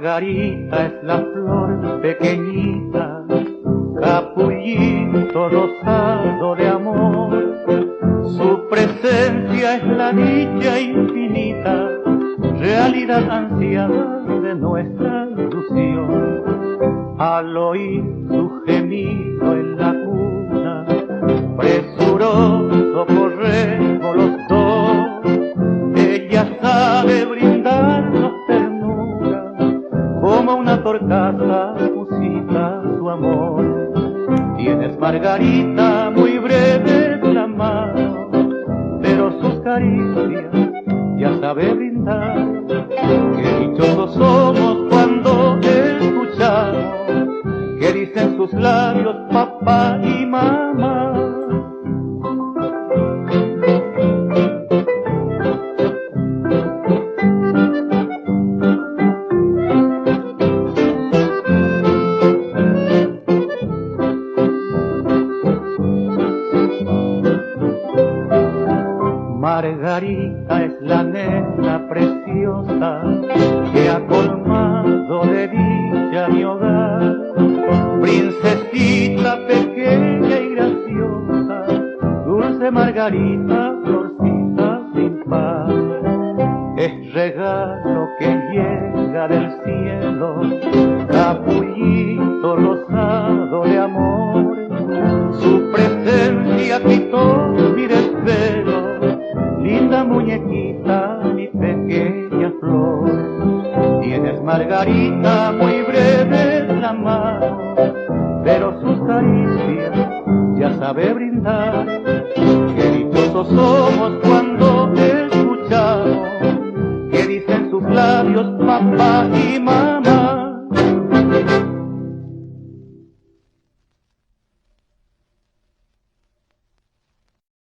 Margarita es la flor pequeñita, capullito rosado de amor. Su presencia es la dicha infinita, realidad ansiada de nuestra ilusión. Al oír su gemido en la cuna, presuroso corremos los dos. Ella sabe brindarnos ternura, como una torcaza musita su amor. Tienes, Margarita, muy breve la mano, pero sus caricias ya sabe brindar. Qué dichosos somos cuando escuchamos que dicen sus labios papá y mamá. Margarita es la nena preciosa que ha colmado de dicha mi hogar. Princesita pequeña y graciosa, dulce Margarita, florcita sin par. Es regalo que llega del cielo, capullito rosado de amor. Su presencia quitó mi desvelo, linda muñequita, mi pequeña flor. Tienes, Margarita, muy breve la mano, pero sus caricias ya sabe brindar. Qué dichosos somos cuando escuchamos que dicen sus labios papá y